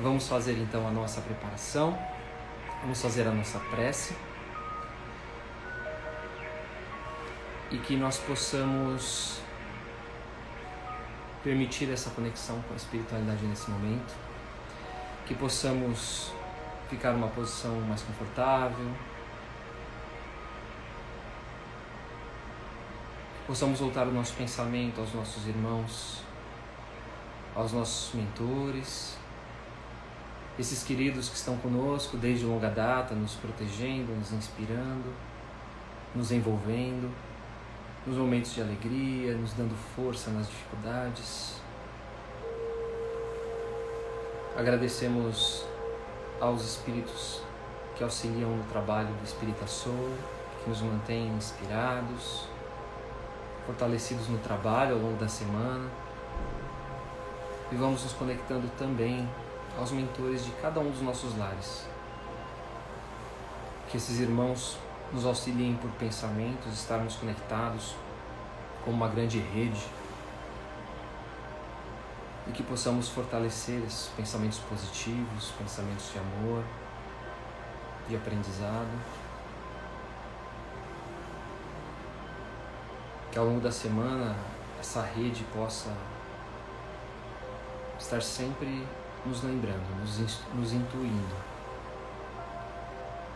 Vamos fazer então a nossa preparação, vamos fazer a nossa prece e que nós possamos permitir essa conexão com a espiritualidade nesse momento, que possamos ficar numa posição mais confortável, que possamos voltar o nosso pensamento aos nossos irmãos, aos nossos mentores, esses queridos que estão conosco desde longa data, nos protegendo, nos inspirando, nos envolvendo, nos momentos de alegria, nos dando força nas dificuldades. Agradecemos aos espíritos que auxiliam no trabalho do Espírita Soul, que nos mantêm inspirados, fortalecidos no trabalho ao longo da semana. E vamos nos conectando também aos mentores de cada um dos nossos lares. Que esses irmãos nos auxiliem por pensamentos, estarmos conectados como uma grande rede e que possamos fortalecer esses pensamentos positivos, pensamentos de amor, de aprendizado. Que ao longo da semana essa rede possa estar sempre nos lembrando, nos intuindo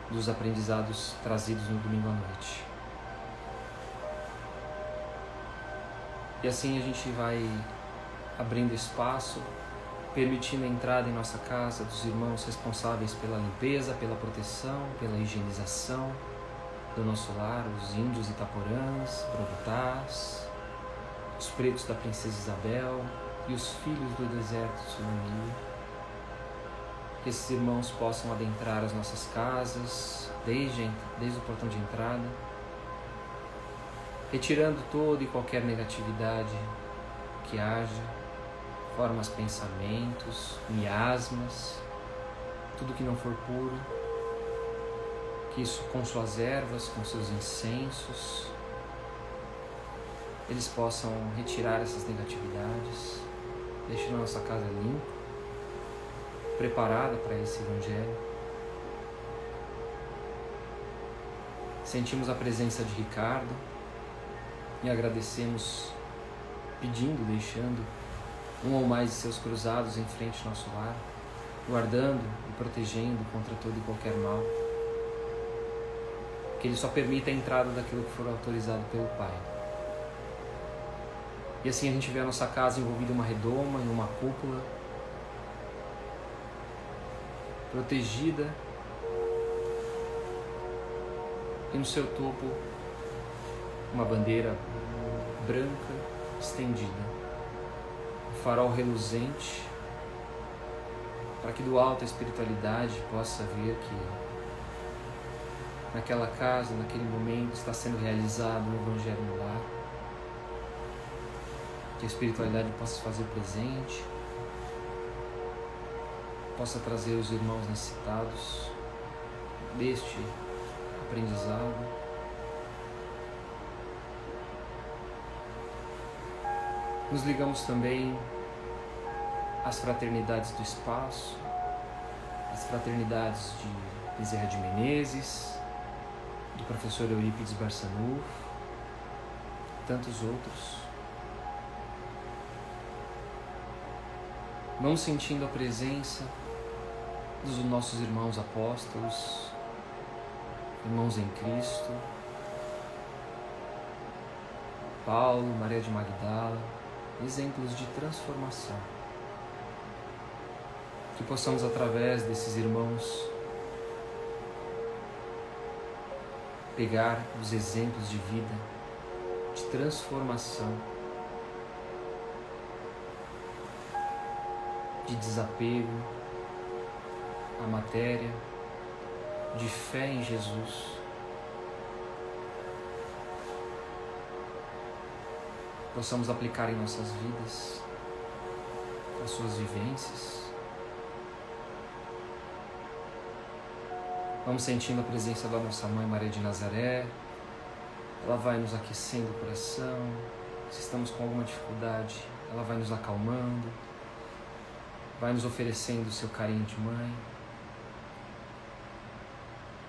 dos aprendizados trazidos no domingo à noite. E assim a gente vai abrindo espaço, permitindo a entrada em nossa casa dos irmãos responsáveis pela limpeza, pela proteção, pela higienização do nosso lar, os índios itaporãs, Bogotás, os pretos da Princesa Isabel e os filhos do deserto Sulani. Que esses irmãos possam adentrar as nossas casas desde o portão de entrada, retirando toda e qualquer negatividade que haja, formas, pensamentos, miasmas, tudo que não for puro, que isso com suas ervas, com seus incensos, eles possam retirar essas negatividades, deixando a nossa casa limpa, preparada para esse Evangelho. Sentimos a presença de Ricardo e agradecemos, pedindo, deixando um ou mais de seus cruzados em frente ao nosso lar, guardando e protegendo contra todo e qualquer mal. Que Ele só permita a entrada daquilo que for autorizado pelo Pai. E assim a gente vê a nossa casa envolvida em uma redoma, em uma cúpula, protegida, e no seu topo uma bandeira branca estendida, um farol reluzente, para que do alto a espiritualidade possa ver que naquela casa, naquele momento, está sendo realizado o Evangelho no lar, que a espiritualidade possa se fazer presente, possa trazer os irmãos necessitados deste aprendizado. Nos ligamos também às fraternidades do espaço, às fraternidades de Bezerra de Menezes, do professor Eurípides Barçanufo, tantos outros. Vamos sentindo a presença dos nossos irmãos apóstolos, irmãos em Cristo, Paulo, Maria de Magdala, exemplos de transformação. Que possamos, através desses irmãos, pegar os exemplos de vida, de transformação, de desapego à matéria, de fé em Jesus. Possamos aplicar em nossas vidas as suas vivências. Vamos sentindo a presença da nossa Mãe Maria de Nazaré. Ela vai nos aquecendo o coração. Se estamos com alguma dificuldade, ela vai nos acalmando, vai nos oferecendo o seu carinho de mãe,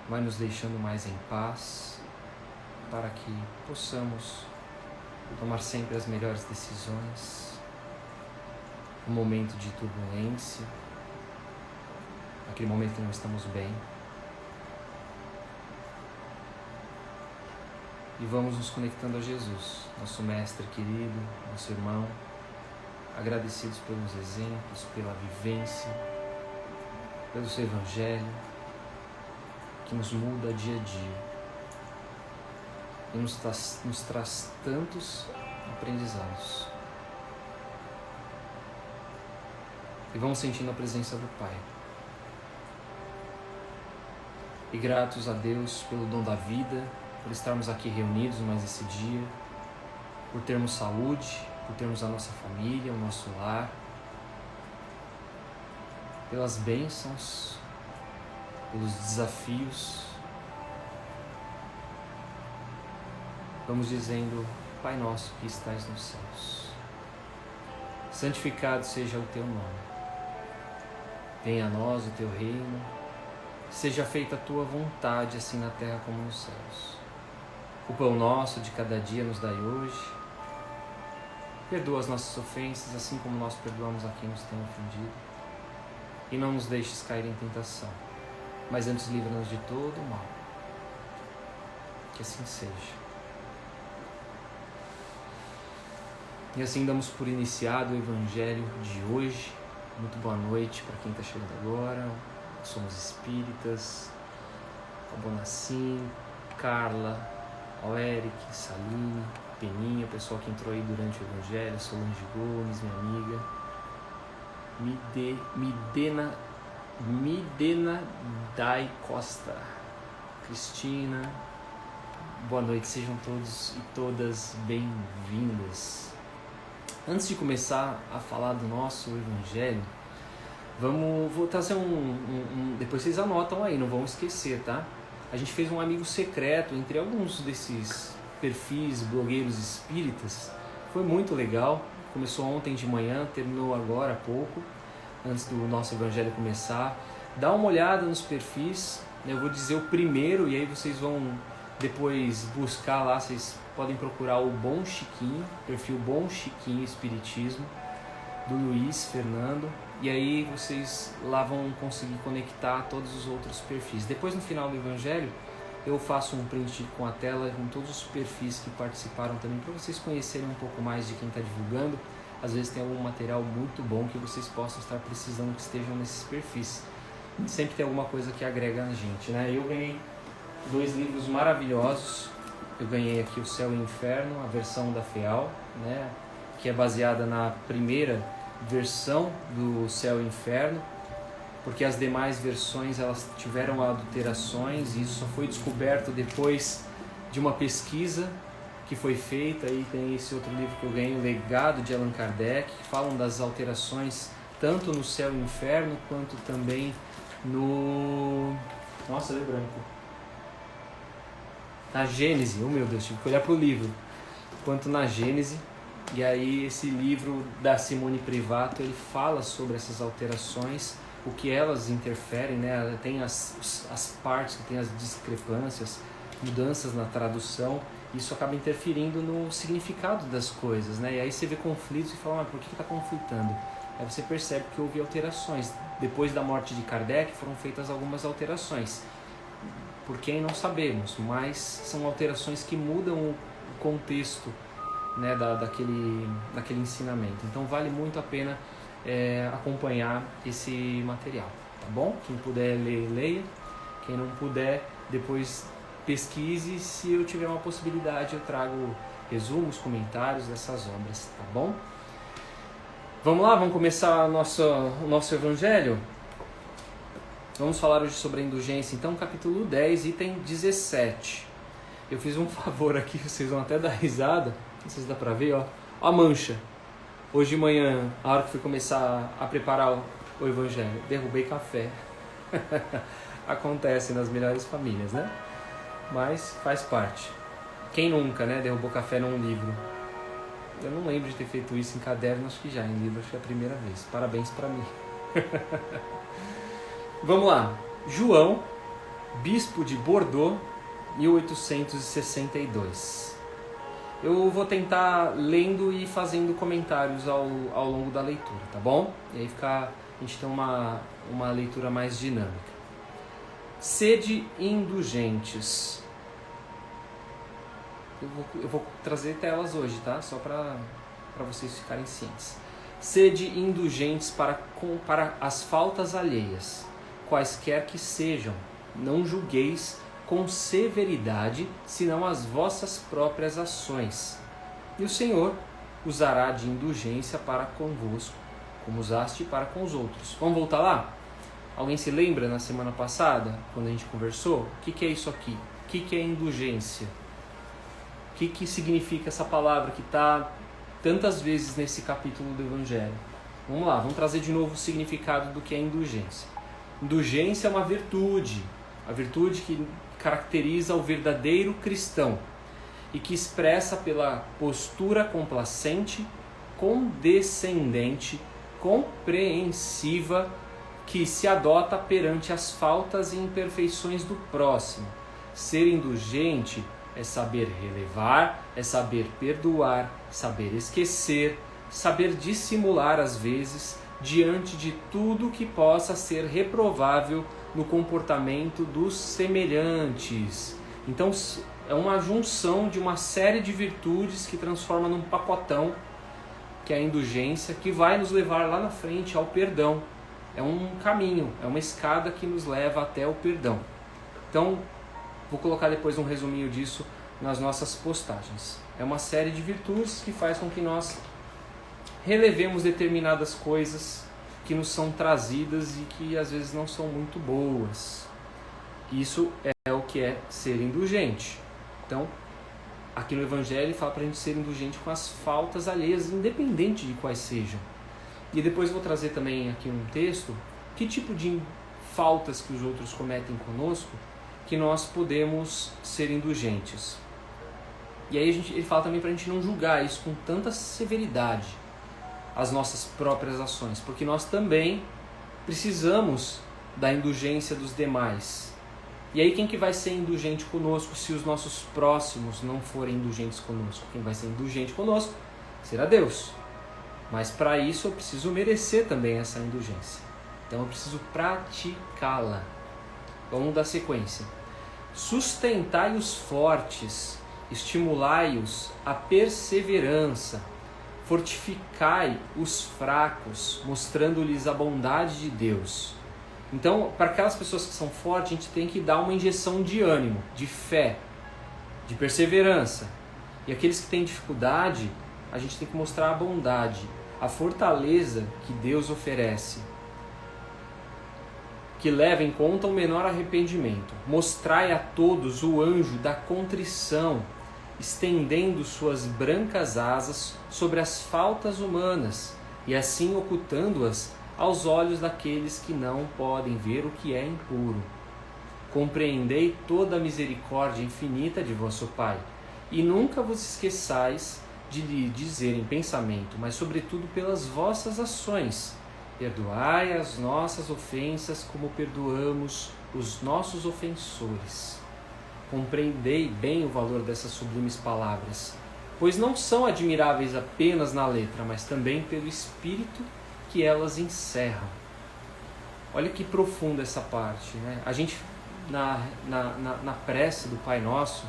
vai nos deixando mais em paz, para que possamos tomar sempre as melhores decisões, no momento de turbulência, naquele momento que não estamos bem. E vamos nos conectando a Jesus, nosso mestre querido, nosso irmão, agradecidos pelos exemplos, pela vivência, pelo seu evangelho, que nos muda dia a dia e nos traz tantos aprendizados. E vamos sentindo a presença do Pai. E gratos a Deus pelo dom da vida, por estarmos aqui reunidos mais esse dia, por termos saúde, por termos a nossa família, o nosso lar, pelas bênçãos, pelos desafios. Vamos dizendo: Pai nosso que estais nos céus, santificado seja o teu nome. Venha a nós o teu reino, seja feita a tua vontade, assim na terra como nos céus. O pão nosso de cada dia nos dai hoje. Perdoa as nossas ofensas, assim como nós perdoamos a quem nos tem ofendido. E não nos deixes cair em tentação, mas antes livra-nos de todo o mal. Que assim seja. E assim damos por iniciado o Evangelho de hoje. Muito boa noite para quem está chegando agora. Somos espíritas. A Bonacim, Carla, ao Eric, Saline, Peninha, o pessoal que entrou aí durante o Evangelho, Solange Gomes, minha amiga, Midena Dai Costa, Cristina. Boa noite, sejam todos e todas bem-vindas. Antes de começar a falar do nosso Evangelho, vou trazer depois vocês anotam aí, não vão esquecer, tá? A gente fez um amigo secreto entre alguns desses perfis blogueiros espíritas. Foi muito legal. Começou ontem de manhã, terminou agora há pouco, antes do nosso Evangelho começar. Dá uma olhada nos perfis, eu vou dizer o primeiro e aí vocês vão depois buscar lá, vocês podem procurar o Bom Chiquinho, perfil Bom Chiquinho Espiritismo, do Luiz Fernando, e aí vocês lá vão conseguir conectar todos os outros perfis. Depois, no final do Evangelho, eu faço um print com a tela com todos os perfis que participaram também, para vocês conhecerem um pouco mais de quem está divulgando. Às vezes tem algum material muito bom que vocês possam estar precisando que estejam nesses perfis. Sempre tem alguma coisa que agrega a gente, né? Eu ganhei 2 livros maravilhosos. Eu ganhei aqui O Céu e o Inferno, a versão da FEAL, né? Que é baseada na primeira versão do Céu e Inferno, porque as demais versões elas tiveram adulterações, e isso só foi descoberto depois de uma pesquisa que foi feita. Aí tem esse outro livro que eu ganhei, O Legado de Allan Kardec, que falam das alterações tanto no Céu e Inferno quanto também no... Nossa, deu branco. Na Gênese, oh meu Deus, tive que olhar para o livro. Quanto na Gênese. E aí esse livro da Simone Privato, ele fala sobre essas alterações, o que elas interferem, né? Tem as partes que tem as discrepâncias, mudanças na tradução, isso acaba interferindo no significado das coisas, né? E aí você vê conflitos e fala, mas por que está conflitando? Aí você percebe que houve alterações. Depois da morte de Kardec foram feitas algumas alterações. Por quem não sabemos, mas são alterações que mudam o contexto, né, daquele ensinamento. Então vale muito a pena acompanhar esse material, tá bom? Quem puder ler, leia. Quem não puder, depois pesquise. Se eu tiver uma possibilidade, eu trago resumos, comentários dessas obras, tá bom? Vamos lá, vamos começar o nosso Evangelho? Vamos falar hoje sobre a indulgência, então, capítulo 10, item 17. Eu fiz um favor aqui, vocês vão até dar risada, não sei se dá pra ver, ó a mancha. Hoje de manhã, a hora que fui começar a preparar o Evangelho, derrubei café. Acontece nas melhores famílias, né? Mas faz parte. Quem nunca, né, derrubou café num livro? Eu não lembro de ter feito isso em caderno, acho que já, em livro acho que é a primeira vez. Parabéns pra mim. Vamos lá. João, bispo de Bordeaux, 1862. Eu vou tentar lendo e fazendo comentários ao longo da leitura, tá bom? E aí a gente tem uma leitura mais dinâmica. Sede indulgentes. Eu vou trazer telas hoje, tá? Só para vocês ficarem cientes. Sede indulgentes para as faltas alheias, quaisquer que sejam. Não julgueis com severidade, senão as vossas próprias ações. E o Senhor usará de indulgência para convosco, como usaste para com os outros. Vamos voltar lá? Alguém se lembra na semana passada, quando a gente conversou? O que é isso aqui? O que é indulgência? O que significa essa palavra que está tantas vezes nesse capítulo do Evangelho? Vamos lá, vamos trazer de novo o significado do que é indulgência. Indulgência é uma virtude, a virtude que caracteriza o verdadeiro cristão e que expressa pela postura complacente, condescendente, compreensiva que se adota perante as faltas e imperfeições do próximo. Ser indulgente é saber relevar, é saber perdoar, saber esquecer, saber dissimular às vezes diante de tudo que possa ser reprovável no comportamento dos semelhantes. Então é uma junção de uma série de virtudes que transforma num pacotão, que é a indulgência, que vai nos levar lá na frente ao perdão. É um caminho, é uma escada que nos leva até o perdão. Então, vou colocar depois um resuminho disso nas nossas postagens. É uma série de virtudes que faz com que nós relevemos determinadas coisas que nos são trazidas e que às vezes não são muito boas. Isso é o que é ser indulgente. Então, aqui no Evangelho ele fala para a gente ser indulgente com as faltas alheias, independente de quais sejam. E depois vou trazer também aqui um texto, que tipo de faltas que os outros cometem conosco, que nós podemos ser indulgentes. E aí ele fala também para a gente não julgar isso com tanta severidade, as nossas próprias ações, porque nós também precisamos da indulgência dos demais. E aí quem que vai ser indulgente conosco se os nossos próximos não forem indulgentes conosco? Quem vai ser indulgente conosco será Deus. Mas para isso eu preciso merecer também essa indulgência. Então eu preciso praticá-la. Vamos dar sequência. Sustentai os fortes, estimulai-os à perseverança, fortificai os fracos, mostrando-lhes a bondade de Deus. Então, para aquelas pessoas que são fortes, a gente tem que dar uma injeção de ânimo, de fé, de perseverança. E aqueles que têm dificuldade, a gente tem que mostrar a bondade, a fortaleza que Deus oferece, que leva em conta o menor arrependimento. Mostrai a todos o anjo da contrição, estendendo suas brancas asas sobre as faltas humanas e assim ocultando-as aos olhos daqueles que não podem ver o que é impuro. Compreendei toda a misericórdia infinita de vosso Pai, e nunca vos esqueçais de lhe dizer em pensamento, mas sobretudo pelas vossas ações, perdoai as nossas ofensas como perdoamos os nossos ofensores. Compreendei bem o valor dessas sublimes palavras, pois não são admiráveis apenas na letra, mas também pelo espírito que elas encerram. Olha que profunda essa parte, né? A gente, na prece do Pai Nosso,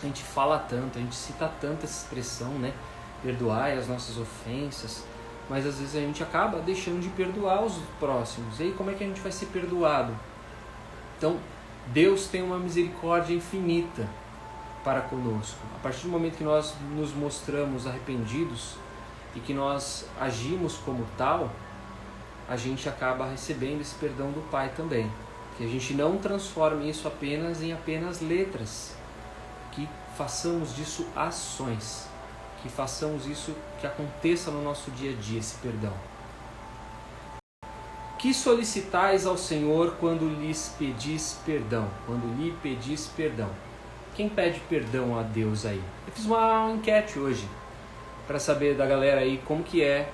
a gente fala tanto, a gente cita tanto essa expressão, né? Perdoai as nossas ofensas, mas às vezes a gente acaba deixando de perdoar os próximos. E aí como é que a gente vai ser perdoado? Então, Deus tem uma misericórdia infinita para conosco. A partir do momento que nós nos mostramos arrependidos e que nós agimos como tal, a gente acaba recebendo esse perdão do Pai também. Que a gente não transforme isso apenas em letras, que façamos disso ações, que façamos isso, que aconteça no nosso dia a dia, esse perdão. Que solicitais ao Senhor quando lhes pedis perdão? Quando lhe pedis perdão. Quem pede perdão a Deus aí? Eu fiz uma enquete hoje para saber da galera aí como que é,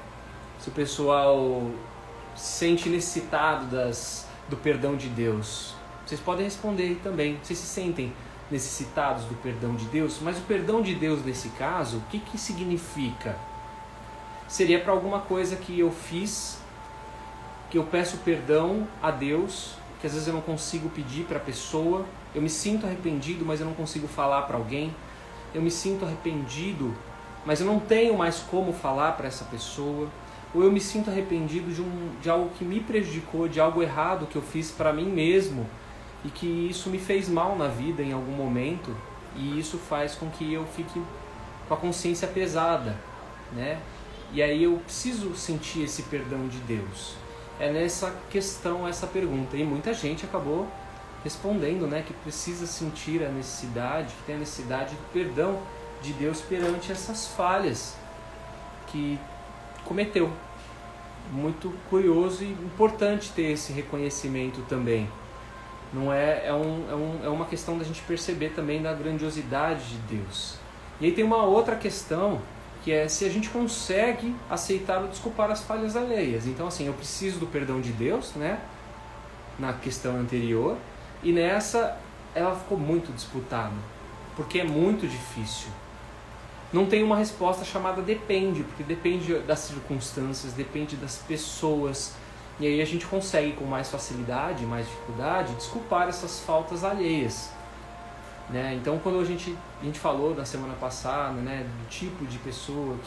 se o pessoal se sente necessitado do perdão de Deus? Vocês podem responder aí também. Vocês se sentem necessitados do perdão de Deus? Mas o perdão de Deus nesse caso, o que significa? Seria para alguma coisa que eu fiz, que eu peço perdão a Deus, que às vezes eu não consigo pedir para a pessoa, eu me sinto arrependido, mas eu não consigo falar para alguém, eu me sinto arrependido, mas eu não tenho mais como falar para essa pessoa, ou eu me sinto arrependido de algo que me prejudicou, de algo errado que eu fiz para mim mesmo, e que isso me fez mal na vida em algum momento, e isso faz com que eu fique com a consciência pesada, né? E aí eu preciso sentir esse perdão de Deus. É nessa questão, essa pergunta. E muita gente acabou respondendo, né, que precisa sentir a necessidade, que tem a necessidade do perdão de Deus perante essas falhas que cometeu. Muito curioso e importante ter esse reconhecimento também. Não é uma questão da gente perceber também da grandiosidade de Deus. E aí tem uma outra questão, que é se a gente consegue aceitar ou desculpar as falhas alheias. Então, assim, eu preciso do perdão de Deus, né? Na questão anterior, e nessa ela ficou muito disputada, porque é muito difícil. Não tem uma resposta chamada depende, porque depende das circunstâncias, depende das pessoas, e aí a gente consegue com mais facilidade, mais dificuldade, desculpar essas faltas alheias. Né? Então, quando a gente falou na semana passada, né, do tipo de pessoa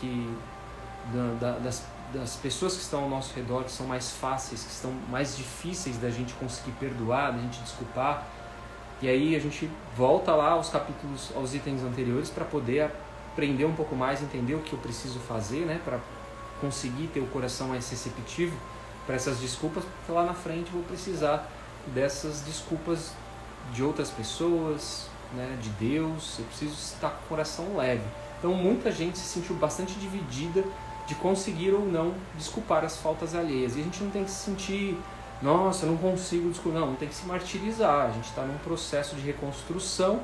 das pessoas que estão ao nosso redor, que são mais fáceis, que estão mais difíceis da gente conseguir perdoar, da gente desculpar, e aí a gente volta lá aos capítulos, aos itens anteriores, para poder aprender um pouco mais, entender o que eu preciso fazer, né, para conseguir ter o coração mais receptivo para essas desculpas, porque lá na frente eu vou precisar dessas desculpas de outras pessoas, né, de Deus. Eu preciso estar com o coração leve. Então muita gente se sentiu bastante dividida de conseguir ou não desculpar as faltas alheias. E a gente não tem que se sentir, nossa, eu não consigo desculpar. Não tem que se martirizar. A gente está num processo de reconstrução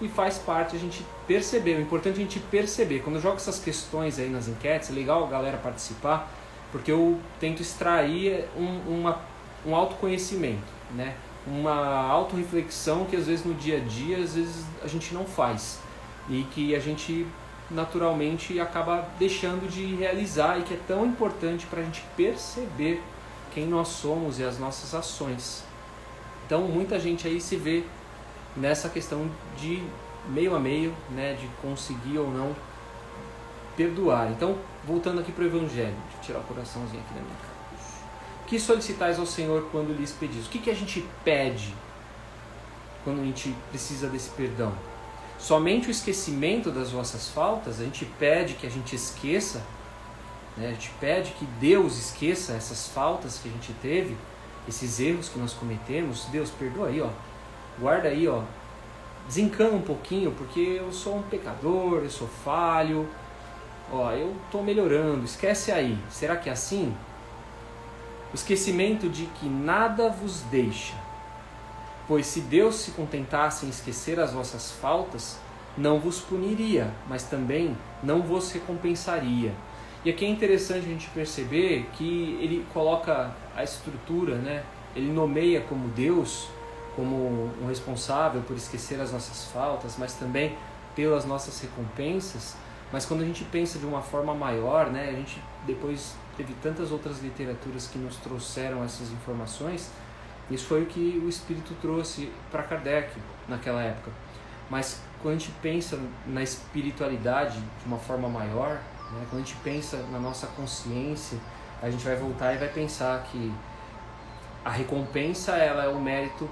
e faz parte a gente perceber. O importante é a gente perceber. Quando eu jogo essas questões aí nas enquetes, é legal a galera participar, porque eu tento extrair um autoconhecimento, né? Uma autorreflexão que às vezes no dia a dia, às vezes a gente não faz e que a gente naturalmente acaba deixando de realizar, e que é tão importante para a gente perceber quem nós somos e as nossas ações. Então muita gente aí se vê nessa questão de meio a meio, né, de conseguir ou não perdoar. Então, voltando aqui para o Evangelho, deixa eu tirar o coraçãozinho aqui da minha cara. O que solicitais ao Senhor quando lhes pedis? O que a gente pede quando a gente precisa desse perdão? Somente o esquecimento das vossas faltas? A gente pede que a gente esqueça, né? A gente pede que Deus esqueça essas faltas que a gente teve, esses erros que nós cometemos. Deus, perdoa aí, ó. Guarda aí, ó. Desencana um pouquinho, porque eu sou um pecador, eu sou falho. Ó, eu estou melhorando, esquece aí. Será que é assim? O esquecimento de que nada vos deixa. Pois se Deus se contentasse em esquecer as vossas faltas, não vos puniria, mas também não vos recompensaria. E aqui é interessante a gente perceber que ele coloca a estrutura, né? Ele nomeia como Deus, como um responsável por esquecer as nossas faltas, mas também pelas nossas recompensas. Mas quando a gente pensa de uma forma maior, né, a gente depois teve tantas outras literaturas que nos trouxeram essas informações. Isso foi o que o Espírito trouxe para Kardec naquela época. Mas quando a gente pensa na espiritualidade de uma forma maior, né, quando a gente pensa na nossa consciência, a gente vai voltar e vai pensar que a recompensa, ela é o mérito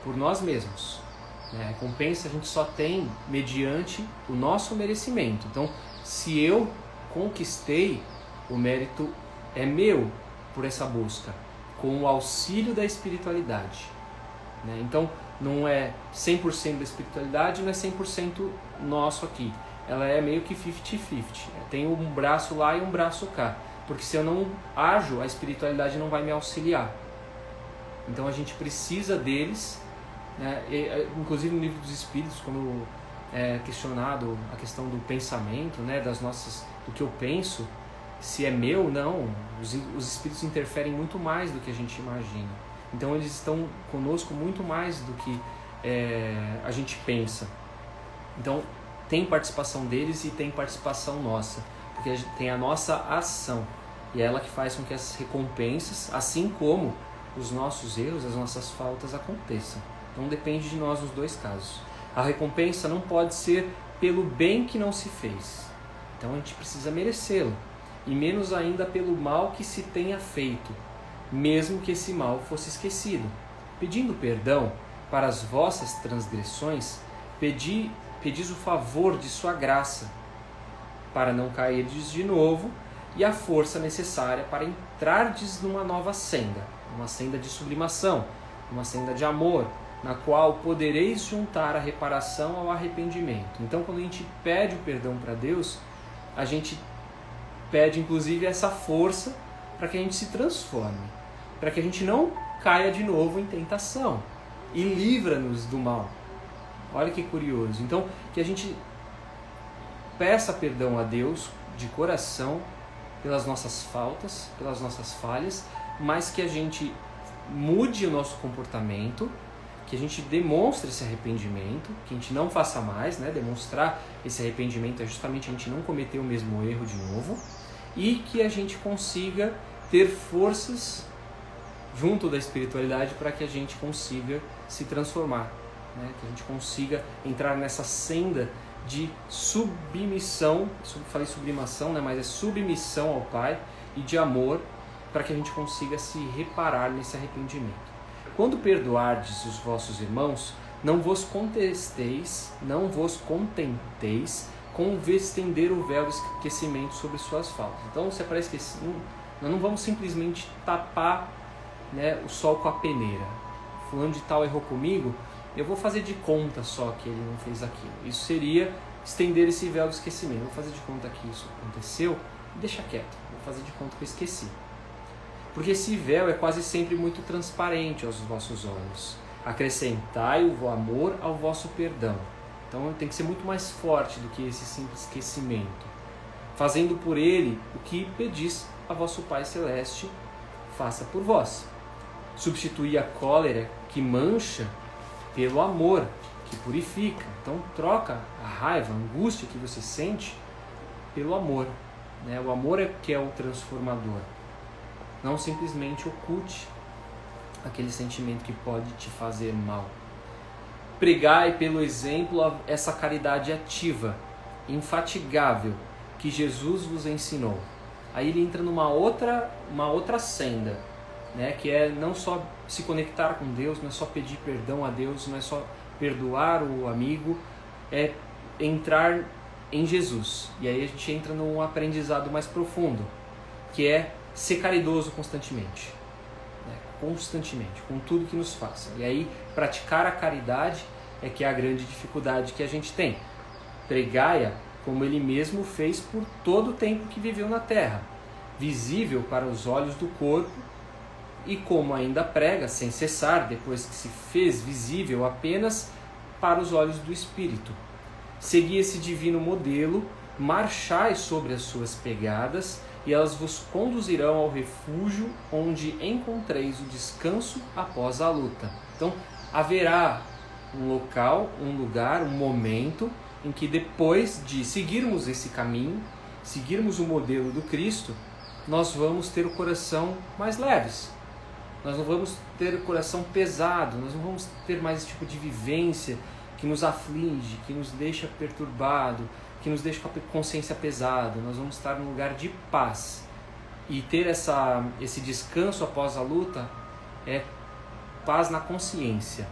por nós mesmos. A recompensa a gente só tem mediante o nosso merecimento. Então, se eu conquistei, o mérito é meu por essa busca, com o auxílio da espiritualidade. Então, não é 100% da espiritualidade, não é 100% nosso aqui. Ela é meio que 50-50. Tem um braço lá e um braço cá. Porque se eu não ajo, a espiritualidade não vai me auxiliar. Então, a gente precisa deles. Inclusive no Livro dos Espíritos, quando é questionado a questão do pensamento, né, do que eu penso, se é meu ou não, Os espíritos interferem muito mais do que a gente imagina. Então eles estão conosco muito mais do que a gente pensa. Então tem participação deles e tem participação nossa, porque tem a nossa ação, e é ela que faz com que as recompensas, assim como os nossos erros, as nossas faltas aconteçam. Então depende de nós nos dois casos. A recompensa não pode ser pelo bem que não se fez, então a gente precisa merecê-lo, e menos ainda pelo mal que se tenha feito, mesmo que esse mal fosse esquecido. Pedindo perdão para as vossas transgressões, pedis o favor de sua graça, para não cairdes de novo, e a força necessária para entrardes numa nova senda, uma senda de sublimação, uma senda de amor, na qual podereis juntar a reparação ao arrependimento. Então, quando a gente pede o perdão para Deus, a gente pede inclusive essa força para que a gente se transforme, para que a gente não caia de novo em tentação, e livra-nos do mal. Olha que curioso. Então, que a gente peça perdão a Deus de coração pelas nossas faltas, pelas nossas falhas, mas que a gente mude o nosso comportamento, que a gente demonstre esse arrependimento, que a gente não faça mais, né? Demonstrar esse arrependimento é justamente a gente não cometer o mesmo erro de novo, e que a gente consiga ter forças junto da espiritualidade para que a gente consiga se transformar, né? Que a gente consiga entrar nessa senda de submissão, falei sublimação, né? Mas é submissão ao Pai, e de amor, para que a gente consiga se reparar nesse arrependimento. Quando perdoardes os vossos irmãos, não vos contenteis com estender o véu do esquecimento sobre suas faltas. Então, se é para esquecer, nós não vamos simplesmente tapar, né, o sol com a peneira. Fulano de tal errou comigo, eu vou fazer de conta só que ele não fez aquilo. Isso seria estender esse véu do esquecimento. Vou fazer de conta que isso aconteceu e deixa quieto. Vou fazer de conta que eu esqueci. Porque esse véu é quase sempre muito transparente aos vossos olhos. Acrescentai o amor ao vosso perdão. Então tem que ser muito mais forte do que esse simples esquecimento. Fazendo por ele o que pedis a vosso Pai Celeste, faça por vós. Substituí a cólera que mancha pelo amor que purifica. Então troca a raiva, a angústia que você sente pelo amor, né? O amor é que é o transformador. Não simplesmente oculte aquele sentimento que pode te fazer mal. Pregai pelo exemplo essa caridade ativa, infatigável, que Jesus vos ensinou. Aí ele entra numa outra senda, né? Que é não só se conectar com Deus, não é só pedir perdão a Deus, não é só perdoar o amigo, é entrar em Jesus. E aí a gente entra num aprendizado mais profundo, que é ser caridoso constantemente, né? Constantemente, com tudo que nos faça. E aí praticar a caridade é que é a grande dificuldade que a gente tem. Pregai-a como ele mesmo fez por todo o tempo que viveu na terra, visível para os olhos do corpo, e como ainda prega sem cessar, depois que se fez visível apenas para os olhos do Espírito. Segui esse divino modelo, marchai sobre as suas pegadas, e elas vos conduzirão ao refúgio onde encontreis o descanso após a luta. Então, haverá um local, um lugar, um momento em que depois de seguirmos esse caminho, seguirmos o modelo do Cristo, nós vamos ter o coração mais leves. Nós não vamos ter o coração pesado, nós não vamos ter mais esse tipo de vivência que nos aflige, que nos deixa perturbado, que nos deixa com a consciência pesada. Nós vamos estar num lugar de paz. E ter esse descanso após a luta é paz na consciência.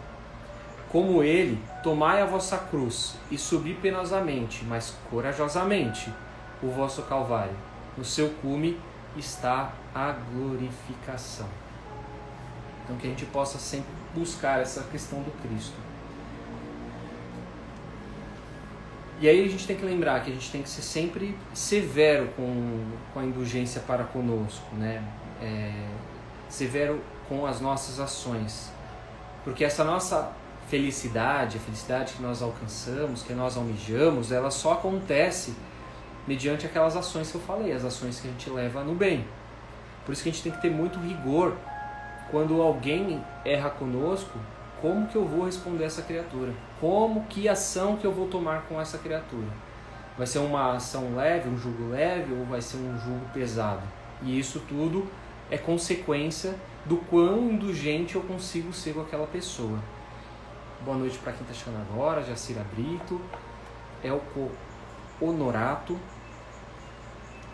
Como ele, tomai a vossa cruz e subi penosamente, mas corajosamente, o vosso Calvário. No seu cume está a glorificação. Então que a gente possa sempre buscar essa questão do Cristo. E aí a gente tem que lembrar que a gente tem que ser sempre severo com a indulgência para conosco, né? Severo com as nossas ações. Porque essa nossa felicidade, a felicidade que nós alcançamos, que nós almejamos, ela só acontece mediante aquelas ações que eu falei, as ações que a gente leva no bem. Por isso que a gente tem que ter muito rigor quando alguém erra conosco. Como que eu vou responder essa criatura? Que ação que eu vou tomar com essa criatura? Vai ser uma ação leve, um jugo leve, ou vai ser um jugo pesado? E isso tudo é consequência do quão indulgente eu consigo ser com aquela pessoa. Boa noite para quem está chegando agora, Jacira Brito, Elco Honorato.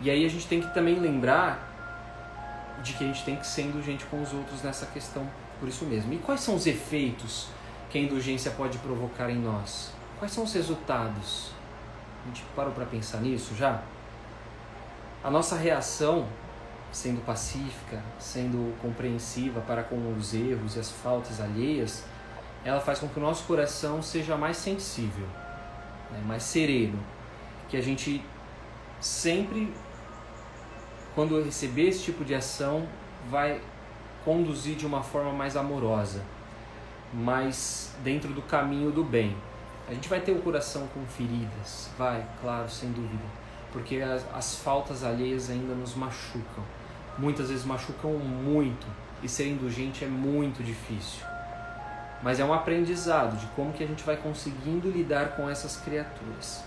E aí a gente tem que também lembrar de que a gente tem que ser indulgente com os outros nessa questão, por isso mesmo. E quais são os efeitos que a indulgência pode provocar em nós? Quais são os resultados? A gente parou para pensar nisso já? A nossa reação, sendo pacífica, sendo compreensiva para com os erros e as faltas alheias, ela faz com que o nosso coração seja mais sensível, né, mais sereno, que a gente sempre, quando receber esse tipo de ação, vai conduzir de uma forma mais amorosa, mais dentro do caminho do bem. A gente vai ter o coração com feridas, vai, claro, sem dúvida, porque as faltas alheias ainda nos machucam, muitas vezes machucam muito, e ser indulgente é muito difícil. Mas é um aprendizado de como que a gente vai conseguindo lidar com essas criaturas.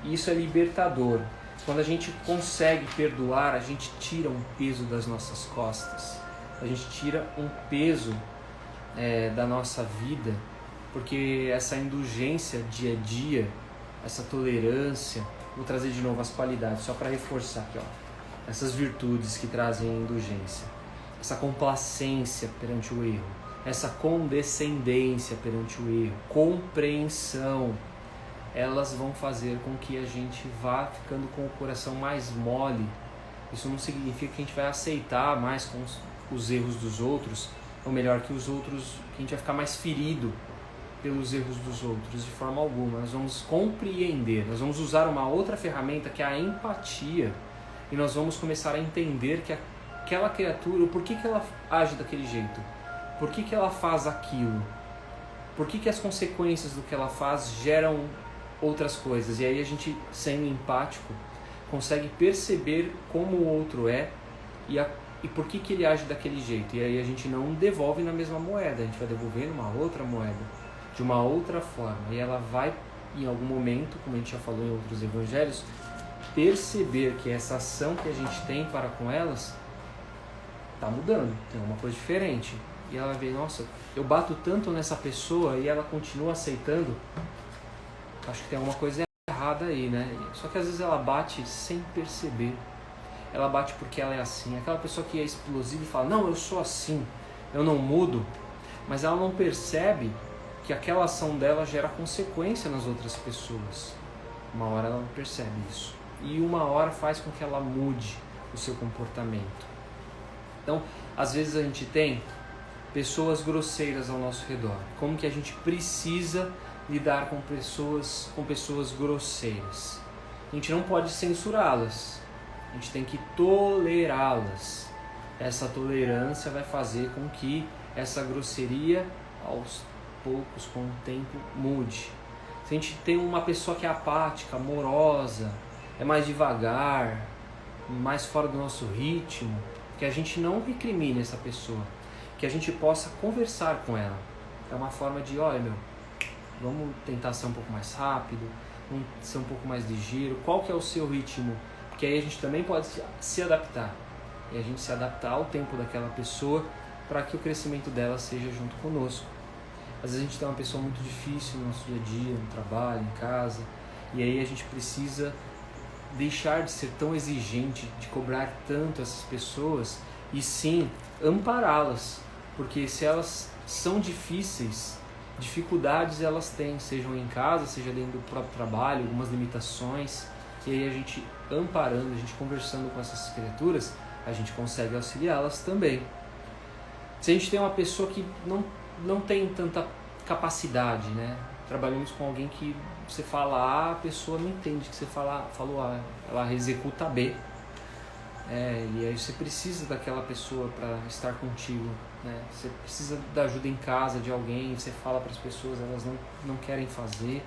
E isso é libertador. Quando a gente consegue perdoar, a gente tira um peso das nossas costas. A gente tira um peso da nossa vida, porque essa indulgência dia a dia, essa tolerância, vou trazer de novo as qualidades, só para reforçar aqui, ó, essas virtudes que trazem a indulgência. Essa complacência perante o erro, essa condescendência perante o erro, compreensão, elas vão fazer com que a gente vá ficando com o coração mais mole. Isso não significa que a gente vai aceitar mais com os erros dos outros, ou melhor, que os outros, que a gente vai ficar mais ferido pelos erros dos outros, de forma alguma. Nós vamos compreender, nós vamos usar uma outra ferramenta que é a empatia, e nós vamos começar a entender que aquela criatura, o porquê que ela age daquele jeito, por que ela faz aquilo, por que as consequências do que ela faz geram outras coisas. E aí a gente, sendo empático, consegue perceber como o outro é e por que ele age daquele jeito. E aí a gente não devolve na mesma moeda, a gente vai devolver numa outra moeda, de uma outra forma. E ela vai, em algum momento, como a gente já falou em outros evangelhos, perceber que essa ação que a gente tem para com elas está mudando, tem uma coisa diferente. E ela vê, nossa, eu bato tanto nessa pessoa e ela continua aceitando, acho que tem alguma coisa errada aí, né? Só que às vezes ela bate sem perceber, ela bate porque ela é assim. Aquela pessoa que é explosiva e fala, não, eu sou assim, eu não mudo, mas ela não percebe que aquela ação dela gera consequência nas outras pessoas. Uma hora ela não percebe isso, e uma hora faz com que ela mude o seu comportamento. Então, às vezes a gente tem pessoas grosseiras ao nosso redor. Como que a gente precisa lidar com pessoas grosseiras? A gente não pode censurá-las, a gente tem que tolerá-las. Essa tolerância vai fazer com que essa grosseria, aos poucos, com o tempo, mude. Se a gente tem uma pessoa que é apática, amorosa, é mais devagar, mais fora do nosso ritmo, que a gente não recrimine essa pessoa, que a gente possa conversar com ela. É uma forma de, olha, vamos tentar ser um pouco mais rápido, vamos ser um pouco mais ligeiro, qual que é o seu ritmo? Porque aí a gente também pode se adaptar, e a gente se adaptar ao tempo daquela pessoa para que o crescimento dela seja junto conosco. Às vezes a gente tem uma pessoa muito difícil no nosso dia a dia, no trabalho, em casa, e aí a gente precisa deixar de ser tão exigente, de cobrar tanto essas pessoas, e sim ampará-las, porque se elas são difíceis, dificuldades elas têm, sejam em casa, seja dentro do próprio trabalho, algumas limitações, e aí a gente amparando, a gente conversando com essas criaturas, a gente consegue auxiliá-las também. Se a gente tem uma pessoa que não tem tanta capacidade, né? Trabalhamos com alguém que você fala A, a pessoa não entende que você falou A, ela executa B. E aí você precisa daquela pessoa para estar contigo, né? Você precisa da ajuda em casa de alguém, você fala para as pessoas, elas não querem fazer.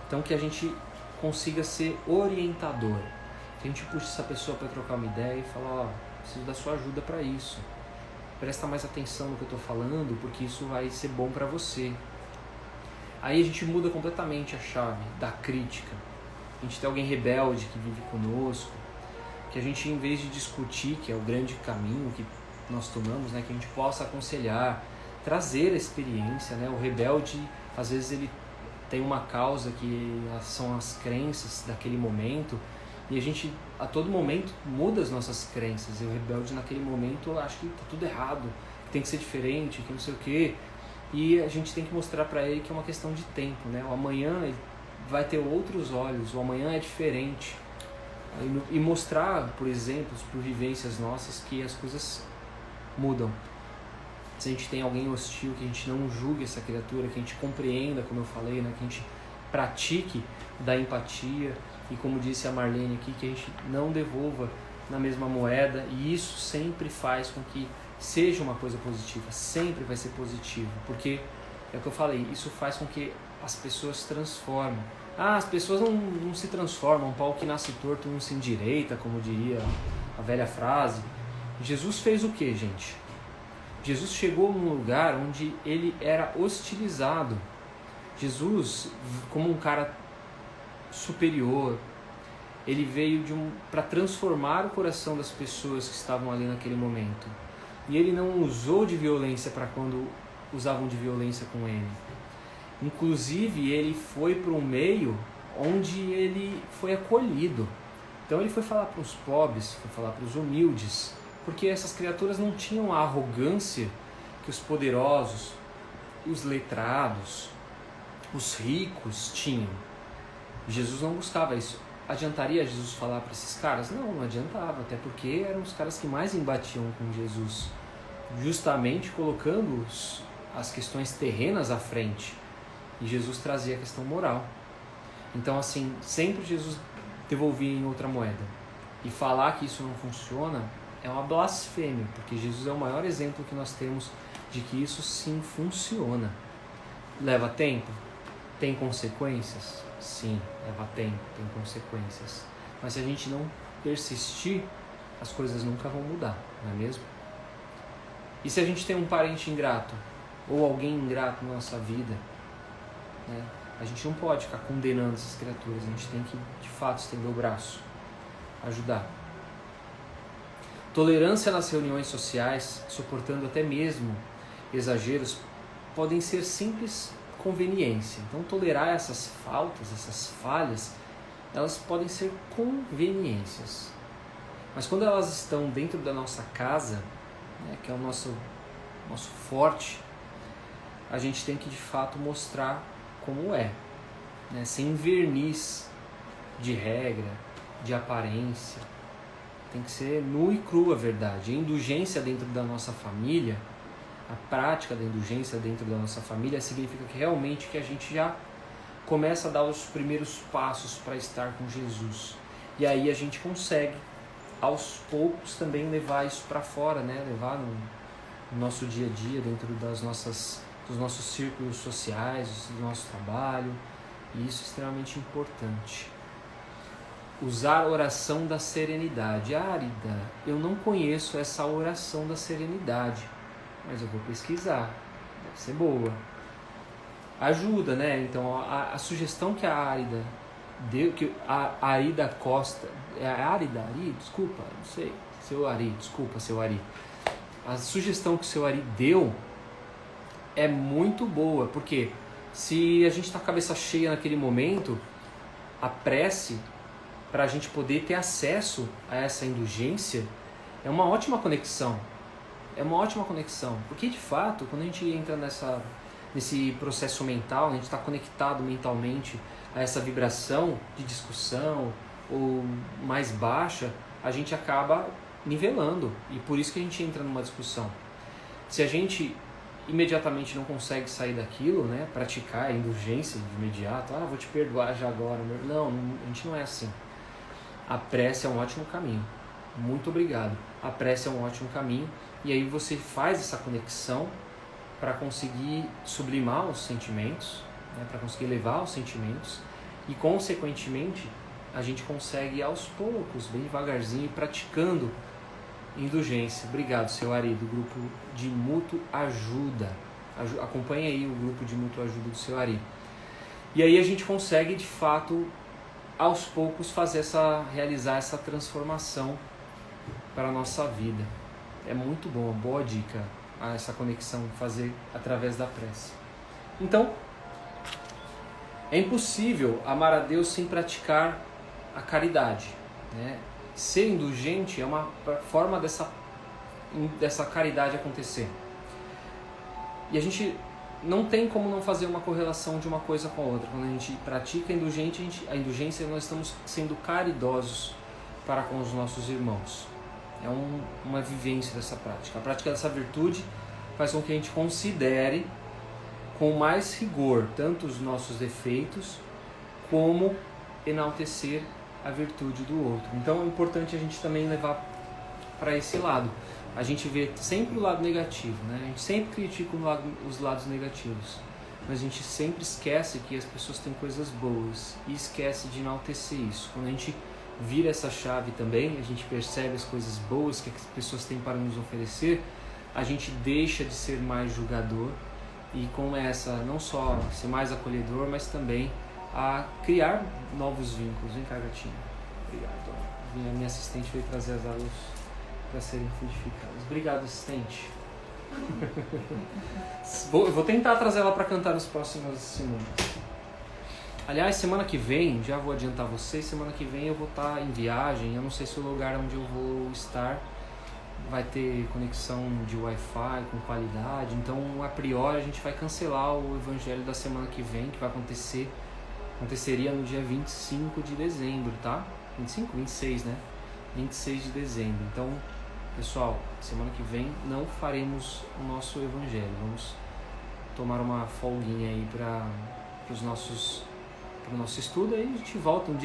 Então que a gente consiga ser orientador, que a gente puxe essa pessoa para trocar uma ideia e falar, preciso da sua ajuda para isso. Presta mais atenção no que eu estou falando, porque isso vai ser bom para você. Aí a gente muda completamente a chave da crítica. A gente tem alguém rebelde que vive conosco, que a gente, em vez de discutir, que é o grande caminho que nós tomamos, né, que a gente possa aconselhar, trazer a experiência, né? O rebelde, às vezes, ele tem uma causa que são as crenças daquele momento, e a gente, a todo momento, muda as nossas crenças, e o rebelde, naquele momento, acha que está tudo errado, que tem que ser diferente, que não sei o quê, e a gente tem que mostrar para ele que é uma questão de tempo, né? O amanhã ele vai ter outros olhos, o amanhã é diferente, e mostrar, por exemplos, por vivências nossas, que as coisas mudam. Se a gente tem alguém hostil, que a gente não julgue essa criatura, que a gente compreenda, como eu falei, né? Que a gente pratique da empatia, e como disse a Marlene aqui, que a gente não devolva na mesma moeda, e isso sempre faz com que seja uma coisa positiva, sempre vai ser positivo, porque é o que eu falei, isso faz com que as pessoas se transformem. As pessoas não se transformam, um pau que nasce torto não se endireita, como diria a velha frase. Jesus fez o que, gente? Jesus chegou num lugar onde ele era hostilizado. Jesus, como um cara superior, ele veio para transformar o coração das pessoas que estavam ali naquele momento. E ele não usou de violência para quando usavam de violência com ele. Inclusive, ele foi para um meio onde ele foi acolhido. Então ele foi falar para os pobres, foi falar para os humildes, porque essas criaturas não tinham a arrogância que os poderosos, os letrados, os ricos tinham. Jesus não buscava isso. Adiantaria Jesus falar para esses caras? Não adiantava, até porque eram os caras que mais embatiam com Jesus, justamente colocando as questões terrenas à frente, e Jesus trazia a questão moral. Então, assim, sempre Jesus devolvia em outra moeda, e falar que isso não funciona é uma blasfêmia, porque Jesus é o maior exemplo que nós temos de que isso sim funciona. Leva tempo? Tem consequências? Sim, leva tempo, tem consequências. Mas se a gente não persistir, as coisas nunca vão mudar, não é mesmo? E se a gente tem um parente ingrato, ou alguém ingrato na nossa vida, né, a gente não pode ficar condenando essas criaturas, a gente tem que, de fato, estender o braço, ajudar. Tolerância nas reuniões sociais, suportando até mesmo exageros, podem ser simples conveniência. Então, tolerar essas faltas, essas falhas, elas podem ser conveniências. Mas quando elas estão dentro da nossa casa, né, que é o nosso forte, a gente tem que de fato mostrar como é, né, sem verniz de regra, de aparência. Tem que ser nu e cru a verdade. A indulgência dentro da nossa família, a prática da indulgência dentro da nossa família significa que realmente que a gente já começa a dar os primeiros passos para estar com Jesus. E aí a gente consegue, aos poucos, também levar isso para fora, né? Levar no nosso dia a dia, dentro dos nossos círculos sociais, do nosso trabalho. E isso é extremamente importante. Usar a oração da serenidade. Árida, eu não conheço essa oração da serenidade, mas eu vou pesquisar, deve ser boa. Ajuda, né? Então, a sugestão que a Árida deu, que a Arida Costa, é a Árida? Ari? Desculpa, não sei, seu Ari, desculpa, seu Ari. A sugestão que o seu Ari deu é muito boa, porque se a gente está com a cabeça cheia naquele momento, a prece, para a gente poder ter acesso a essa indulgência, é uma ótima conexão. É uma ótima conexão, porque de fato, quando a gente entra nesse processo mental, a gente está conectado mentalmente a essa vibração de discussão ou mais baixa, a gente acaba nivelando, e por isso que a gente entra numa discussão. Se a gente imediatamente não consegue sair daquilo, né, praticar a indulgência de imediato, vou te perdoar já agora, não, a gente não é assim. A prece é um ótimo caminho, muito obrigado. A prece é um ótimo caminho, e aí você faz essa conexão para conseguir sublimar os sentimentos, né, para conseguir levar os sentimentos, e consequentemente a gente consegue aos poucos, bem devagarzinho, praticando indulgência. Obrigado, seu Ari, do grupo de Mútuo Ajuda. Acompanhe aí o grupo de Mútuo Ajuda do seu Ari. E aí a gente consegue, de fato, aos poucos realizar essa transformação para a nossa vida. É muito bom, boa dica, essa conexão, fazer através da prece. Então, é impossível amar a Deus sem praticar a caridade, né? Ser indulgente é uma forma dessa caridade acontecer. E a gente não tem como não fazer uma correlação de uma coisa com a outra. Quando a gente pratica a indulgência, nós estamos sendo caridosos para com os nossos irmãos. É uma vivência dessa prática. A prática dessa virtude faz com que a gente considere com mais rigor tanto os nossos defeitos como enaltecer a virtude do outro. Então é importante a gente também levar para esse lado. A gente vê sempre o lado negativo, né? A gente sempre critica os lados negativos, mas a gente sempre esquece que as pessoas têm coisas boas e esquece de enaltecer isso. Quando a gente vira essa chave também, a gente percebe as coisas boas que as pessoas têm para nos oferecer, a gente deixa de ser mais julgador e com essa, não só ser mais acolhedor, mas também a criar novos vínculos. Vem cá, gatinha. Obrigado. A minha assistente veio trazer as aulas para serem fluidificadas. Obrigado, assistente. Eu vou tentar trazer ela para cantar nas próximas semanas. Aliás, semana que vem, já vou adiantar vocês, semana que vem eu vou estar em viagem. Eu não sei se o lugar onde eu vou estar vai ter conexão de Wi-Fi com qualidade. Então, a priori, a gente vai cancelar o evangelho da semana que vem, que vai aconteceria no dia 25 de dezembro, tá? 25? 26, né? 26 de dezembro. Então, pessoal, semana que vem não faremos o nosso evangelho. Vamos tomar uma folguinha aí para o nosso estudo. Aí a gente volta no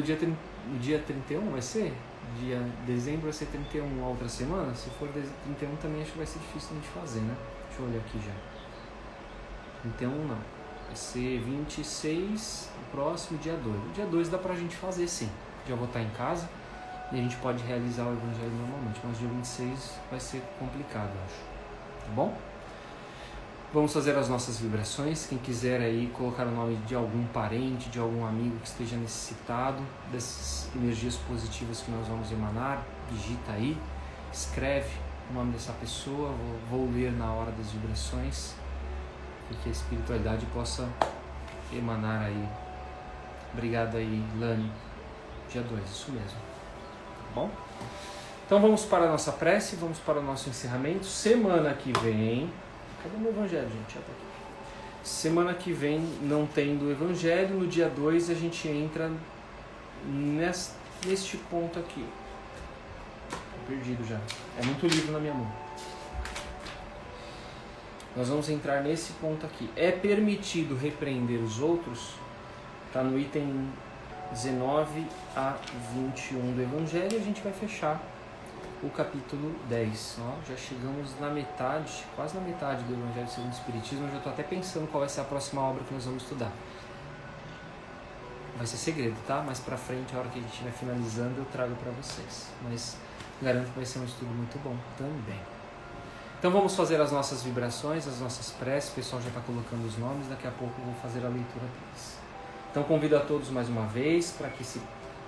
dia 31 vai ser? Dezembro vai ser 31 a outra semana. Se for 31 também acho que vai ser difícil a gente fazer, né? Deixa eu olhar aqui já. 31 não. Vai ser 26, o próximo, dia 2. O dia 2 dá pra gente fazer sim. Já vou estar em casa e a gente pode realizar o evangelho normalmente. Mas dia 26 vai ser complicado, eu acho. Tá bom? Vamos fazer as nossas vibrações. Quem quiser aí colocar o nome de algum parente, de algum amigo que esteja necessitado dessas energias positivas que nós vamos emanar, digita aí, escreve o nome dessa pessoa, vou ler na hora das vibrações e que a espiritualidade possa emanar aí. Obrigado aí, Lani. Dia 2, isso mesmo. Tá bom? Então vamos para a nossa prece, vamos para o nosso encerramento. Semana que vem... Cadê o meu evangelho, gente? Já tá aqui. Semana que vem não tendo evangelho, no dia 2 a gente entra neste ponto aqui. Tô perdido já. É muito livro na minha mão. Nós vamos entrar nesse ponto aqui. É permitido repreender os outros? Está no item 19 a 21 do evangelho e a gente vai fechar o capítulo 10. Ó, já chegamos na metade, quase na metade do Evangelho segundo o Espiritismo. Eu já estou até pensando qual vai ser a próxima obra que nós vamos estudar. Vai ser segredo, tá? Mais pra frente, a hora que a gente estiver finalizando, eu trago para vocês. Mas garanto que vai ser um estudo muito bom também. Então vamos fazer as nossas vibrações, as nossas preces. O pessoal já está colocando os nomes, daqui a pouco eu vou fazer a leitura deles. Então convido a todos mais uma vez para que se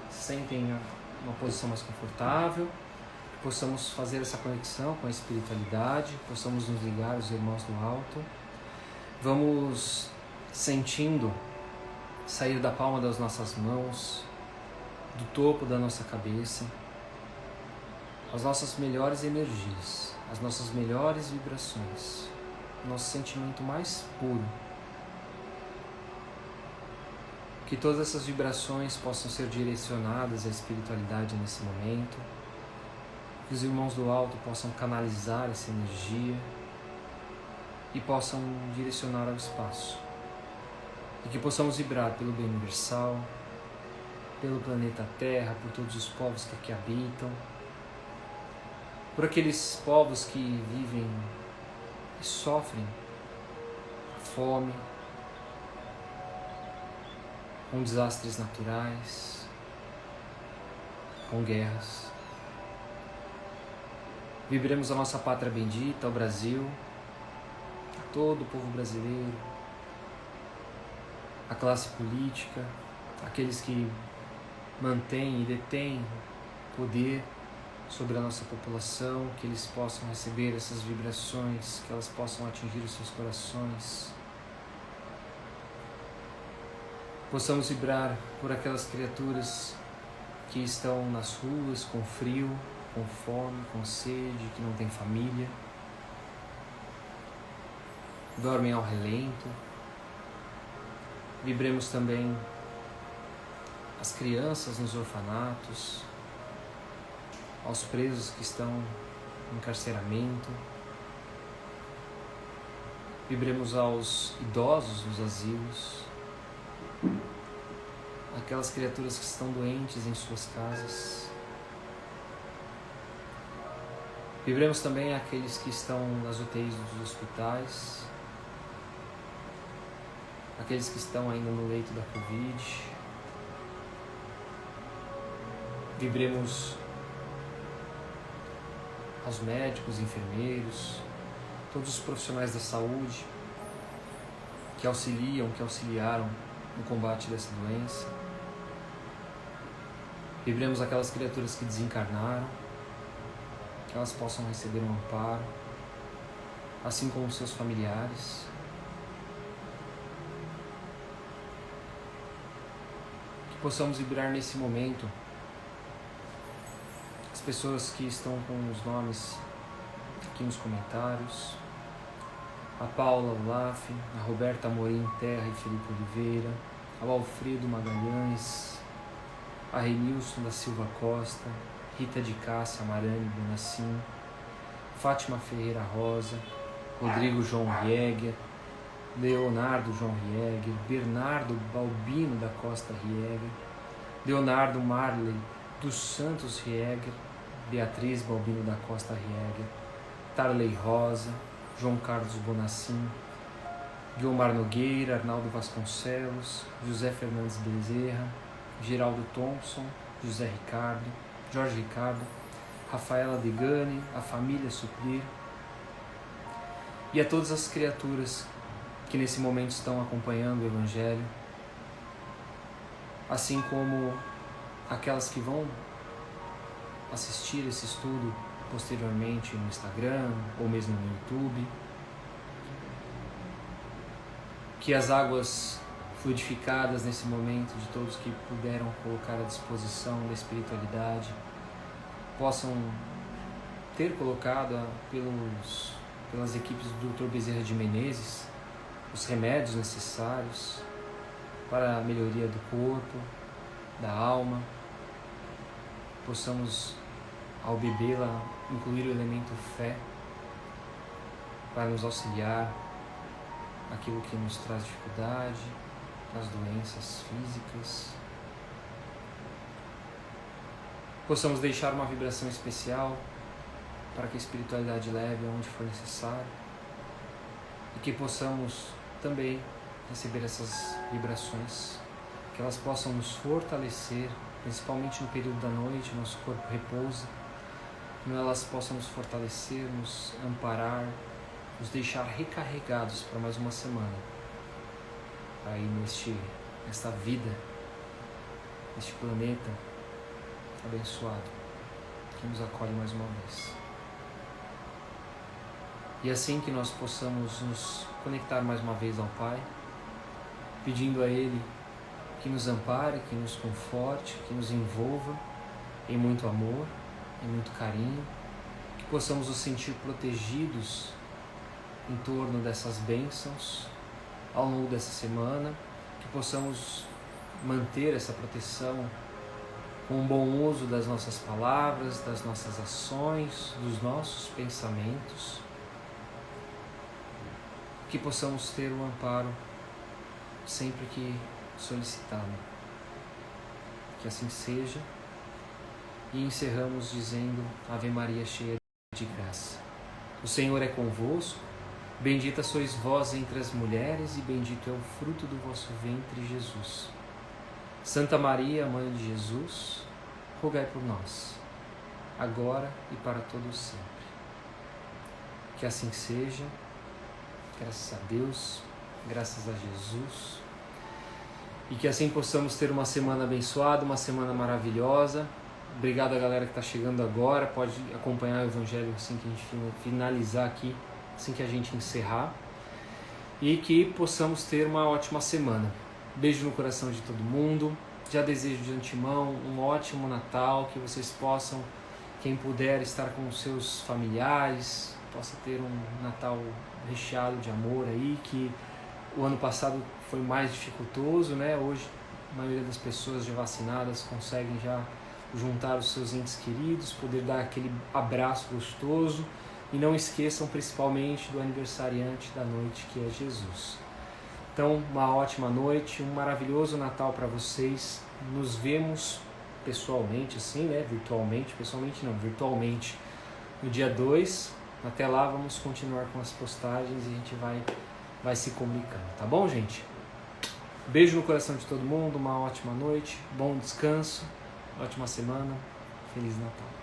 sentem em uma posição mais confortável, possamos fazer essa conexão com a espiritualidade, possamos nos ligar aos irmãos do alto. Vamos sentindo sair da palma das nossas mãos, do topo da nossa cabeça, as nossas melhores energias, as nossas melhores vibrações, o nosso sentimento mais puro. Que todas essas vibrações possam ser direcionadas à espiritualidade nesse momento. Que os irmãos do alto possam canalizar essa energia e possam direcionar ao espaço. E que possamos vibrar pelo bem universal, pelo planeta Terra, por todos os povos que aqui habitam, por aqueles povos que vivem e sofrem fome, com desastres naturais, com guerras. Vibremos a nossa pátria bendita, o Brasil, a todo o povo brasileiro, a classe política, aqueles que mantêm e detêm poder sobre a nossa população, que eles possam receber essas vibrações, que elas possam atingir os seus corações. Possamos vibrar por aquelas criaturas que estão nas ruas com frio, com fome, com sede, que não têm família, dormem ao relento. Vibremos também as crianças nos orfanatos, aos presos que estão em encarceramento. Vibremos aos idosos nos asilos, aquelas criaturas que estão doentes em suas casas. Vibremos também aqueles que estão nas UTIs dos hospitais, aqueles que estão ainda no leito da Covid. Vibremos aos médicos, enfermeiros, todos os profissionais da saúde que auxiliaram no combate dessa doença. Vibremos aquelas criaturas que desencarnaram, que elas possam receber um amparo, assim como seus familiares. Que possamos vibrar nesse momento as pessoas que estão com os nomes aqui nos comentários: a Paula Olaf, a Roberta Amorim Terra e Felipe Oliveira, ao Alfredo Magalhães, a Renilson da Silva Costa, Rita de Cássia Amarani Bonacim, Fátima Ferreira Rosa, Rodrigo João Rieger, Leonardo João Rieger, Bernardo Balbino da Costa Rieger, Leonardo Marley dos Santos Rieger, Beatriz Balbino da Costa Rieger, Tarley Rosa, João Carlos Bonacim, Guilmar Nogueira, Arnaldo Vasconcelos, José Fernandes Bezerra, Geraldo Thompson, José Ricardo, Jorge Ricardo, Rafaela Degani, a família Suplir e a todas as criaturas que nesse momento estão acompanhando o Evangelho, assim como aquelas que vão assistir esse estudo posteriormente no Instagram ou mesmo no YouTube. Que as águas fluidificadas nesse momento de todos que puderam colocar à disposição da espiritualidade possam ter colocado pelas equipes do Dr. Bezerra de Menezes os remédios necessários para a melhoria do corpo, da alma. Possamos, ao bebê-la, incluir o elemento fé para nos auxiliar aquilo que nos traz dificuldade, as doenças físicas. Possamos deixar uma vibração especial para que a espiritualidade leve aonde for necessário e que possamos também receber essas vibrações, que elas possam nos fortalecer, principalmente no período da noite, nosso corpo repousa, que elas possam nos fortalecer, nos amparar, nos deixar recarregados para mais uma semana, aí nesta vida, neste planeta abençoado, que nos acolhe mais uma vez. E assim que nós possamos nos conectar mais uma vez ao Pai, pedindo a Ele que nos ampare, que nos conforte, que nos envolva em muito amor, em muito carinho, que possamos nos sentir protegidos em torno dessas bênçãos ao longo dessa semana, que possamos manter essa proteção com um bom uso das nossas palavras, das nossas ações, dos nossos pensamentos, que possamos ter um amparo sempre que solicitado. Que assim seja. E encerramos dizendo: Ave Maria, cheia de graça. O Senhor é convosco, bendita sois vós entre as mulheres e bendito é o fruto do vosso ventre, Jesus. Santa Maria, Mãe de Jesus, rogai por nós, agora e para todo sempre. Que assim seja. Graças a Deus, graças a Jesus. E que assim possamos ter uma semana abençoada, uma semana maravilhosa. Obrigado a galera que está chegando agora. Pode acompanhar o Evangelho assim que a gente finalizar aqui, assim que a gente encerrar. E que possamos ter uma ótima semana. Beijo no coração de todo mundo. Já desejo de antemão um ótimo Natal, que vocês possam, quem puder, estar com os seus familiares, possa ter um Natal recheado de amor aí, que o ano passado foi mais dificultoso, né? Hoje a maioria das pessoas já vacinadas conseguem já juntar os seus entes queridos, poder dar aquele abraço gostoso, e não esqueçam principalmente do aniversariante da noite, que é Jesus. Então, uma ótima noite, um maravilhoso Natal para vocês. Nos vemos pessoalmente, assim, né? Virtualmente, pessoalmente não, virtualmente, no dia 2. Até lá, vamos continuar com as postagens e a gente vai se comunicando, tá bom, gente? Beijo no coração de todo mundo, uma ótima noite, bom descanso, ótima semana, Feliz Natal.